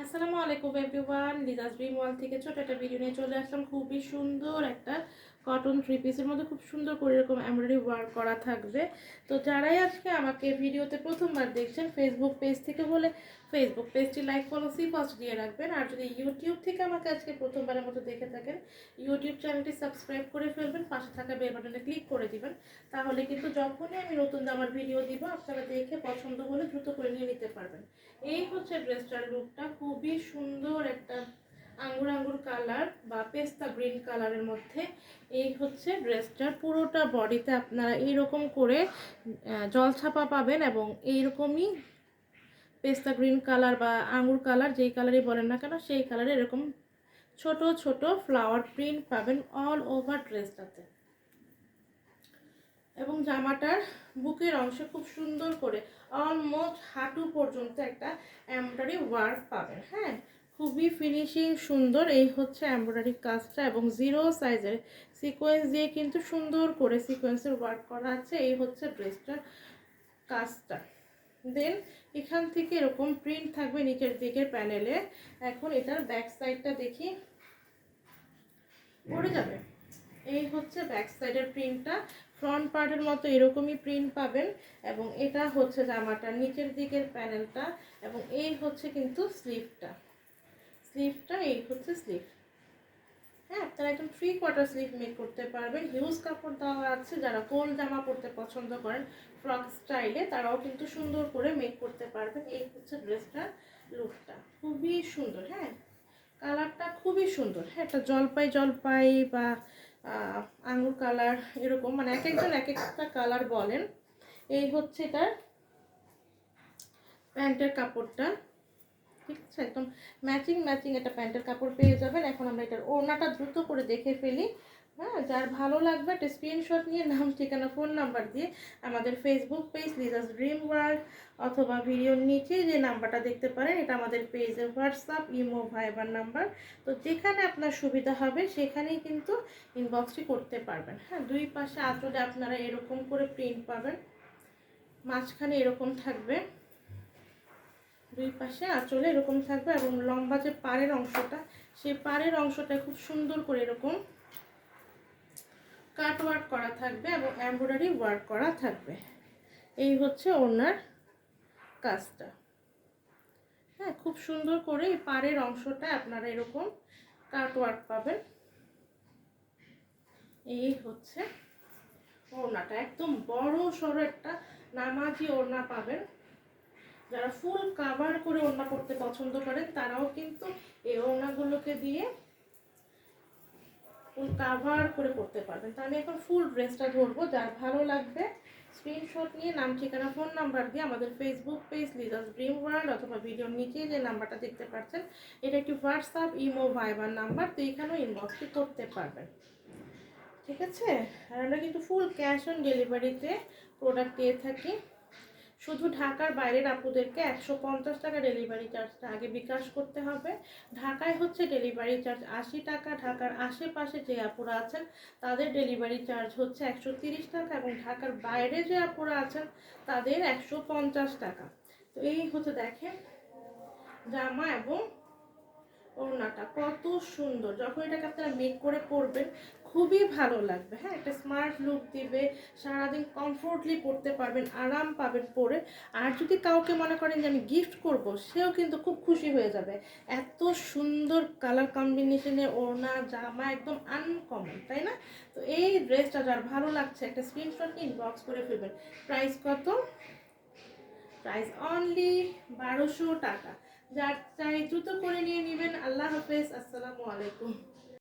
আসসালামু আলাইকুম everyone, Liza's dream world থেকে ছোট একটা ভিডিও নিয়ে চলে আসলাম। খুবই সুন্দর একটা কটন থ্রি পিসের মধ্যে খুব সুন্দর করে এরকম এমব্রয়ডারি ওয়ার্ক করা থাকবে। তো যারাই আজকে আমাকে ভিডিওতে প্রথমবার দেখছেন ফেসবুক পেজ থেকে হলে ফেসবুক পেজটি লাইক ফলো সি ফার্স্ট দিয়ে রাখবেন। আর যদি ইউটিউব থেকে আমাকে আজকে প্রথমবারের মতো দেখে থাকেন ইউটিউব চ্যানেলটি সাবস্ক্রাইব করে ফেলবেন, পাশে থাকা বেল বাটনে ক্লিক করে দিবেন। তাহলে কিন্তু যখনই আমি নতুন জামার ভিডিও দিব আপনারা দেখে পছন্দ হলে দ্রুত করে নিয়ে নিতে পারবেন। এই হচ্ছে ড্রেসটার লুকটা, খুবই সুন্দর একটা আঙ্গুর আঙ্গুর কালার বা পেস্তা গ্রিন কালারের মধ্যে। এই হচ্ছে ড্রেসটার পুরোটা বডিতে আপনারা এইরকম করে জলছাপা পাবেন এবং এইরকমই পেস্তা গ্রিন কালার বা আঙ্গুর কালার যেই কালারই বলেন না কেন সেই কালারে এরকম ছোট ছোট ফ্লাওয়ার প্রিন্ট পাবেন অল ওভার ড্রেসটাতে। এবং জামাটার বুকের অংশে খুব সুন্দর করে অলমোস্ট হাঁটু পর্যন্ত একটা এমব্রয়ডারি ওয়ার্ক পাবেন। হ্যাঁ, খুবই ফিনিশিং সুন্দর। এই হচ্ছে এমব্রয়ডারি কাজটা এবং জিরো সাইজের সিকোয়েন্স দিয়ে কিন্তু সুন্দর করে সিকোয়েন্সের ওয়ার্ক করা আছে। এই হচ্ছে ড্রেসটার কাজটা। দেন এখান থেকে এরকম প্রিন্ট থাকবে নিচের দিকের প্যানেলে। এখন এটার ব্যাক সাইডটা দেখি, পড়ে যাবে। এই হচ্ছে ব্যাক সাইডের প্রিন্টটা, ফ্রন্ট পার্টের মতো এরকমই প্রিন্ট পাবেন। এবং এটা হচ্ছে জামাটার নিচের দিকের প্যানেলটা এবং এই হচ্ছে কিন্তু স্লিভটা। এই হচ্ছে স্লিভ। হ্যাঁ, আপনারা একদম 3/4 স্লিভ মেক করতে পারবেন। হিউজ কাপড় দেওয়া আছে, যারা গোল জামা পরতে পছন্দ করেন ফ্রক স্টাইলে তারাও কিন্তু সুন্দর করে মেক করতে পারবেন। এই হচ্ছে ড্রেসটার লুকটা, খুবই সুন্দর। হ্যাঁ, কালারটা খুবই সুন্দর। হ্যাঁ, একটা জলপাই জলপাই বা আঙ্গুর কালার এরকম, মানে এক একজন এক একটা কালার বলেন। এই হচ্ছে এটার প্যান্টের কাপড়টা, ঠিক আছে, একদম ম্যাচিং ম্যাচিং একটা প্যান্টের কাপড় পেয়ে যাবেন। এখন আমরা এটার ওড়নাটা দ্রুত করে দেখে ফেলি। হ্যাঁ, যার ভালো লাগবে একটা স্ক্রিনশট নিয়ে নাম ঠিকানা ফোন নাম্বার দিয়ে আমাদের Facebook page Liza's dream world অথবা ভিডিওর নিচে যে নাম্বারটা দেখতে পারেন এটা আমাদের পেজের হোয়াটসঅ্যাপ ইমো ভাইবার নাম্বার। তো যেখানে আপনার সুবিধা হবে সেখানেই কিন্তু ইনবক্সটি করতে পারবেন। হ্যাঁ, দুই পাশে আঁচলে আপনারা এরকম করে প্রিন্ট পাবেন, মাঝখানে এরকম থাকবে, দুই পাশে আঁচলে এরকম থাকবে এবং লম্বা যে পাড়ের অংশটা সেই পাড়ের অংশটা খুব সুন্দর করে এরকম কাট ওয়ার্ক করা থাকবে এবং এমব্রয়ডারি ওয়ার্ক করা থাকবে। এই হচ্ছে ওড়নার কাজটা। হ্যাঁ, খুব সুন্দর করে এই পাড়ের অংশটা আপনারা এরকম কাট ওয়ার্ক পাবেন। এই হচ্ছে ওড়নাটা, একদম বড় সড়ো একটা নামাজি ওড়না পাবেন। যারা ফুল কাভার করে ওড়না পরতে পছন্দ করেন তারাও কিন্তু এই ওড়নাগুলোকে দিয়ে ফুল কাভার করে পরতে পারবেন। তো আমি এখন ফুল ড্রেসটা ধরবো, যার ভালো লাগবে স্ক্রিনশট নিয়ে নাম ঠিকানা ফোন নাম্বার দিয়ে আমাদের Facebook page Liza's dream world অথবা ভিডিওর নিচে যে নাম্বারটা দেখতে পাচ্ছেন এটা একটি হোয়াটসঅ্যাপ ইমো ভাইবার নাম্বার, তো এখানেও ইনবক্সটি করতে পারবেন। ঠিক আছে, আর আমরা কিন্তু ফুল ক্যাশ অন ডেলিভারিতে প্রোডাক্ট দিয়ে থাকি। শুধু ঢাকার বাইরের আপুদেরকে 150 টাকা ডেলিভারি চার্জটা আগে বিকাশ করতে হবে। ঢাকায় হচ্ছে ডেলিভারি চার্জ 80 টাকা, ঢাকার আশেপাশে যে আপুরা আছেন তাদের ডেলিভারি চার্জ হচ্ছে 130 টাকা এবং ঢাকার বাইরে যে আপুরা আছেন তাদের 150 টাকা। তো এই হচ্ছে দেখেন জামা এবং ওড়নাটা কত সুন্দর। যখন এটাকে আপনারা মেক করে পরবেন খুবই ভালো লাগবে। হ্যাঁ, একটা স্মার্ট লুক দিবে, সারাদিন কমফোর্টলি পরতে পারবেন, আরাম পাবেন পরে। আর যদি কাউকে মনে করেন যে আমি গিফট করব সেও কিন্তু খুব খুশি হয়ে যাবে। এত সুন্দর কালার কম্বিনেশনে ওড়না জামা, একদম আনকমন, তাই না? তো এই ড্রেসটা যার ভালো লাগছে একটা স্ক্রিনশট নিয়ে ইনবক্স করে ফেলবেন। প্রাইস কত? প্রাইস অনলি 1200 টাকা। যার চাই দ্রুত করে নিয়ে নেবেন। আল্লাহ হাফেজ, আসসালামু আলাইকুম।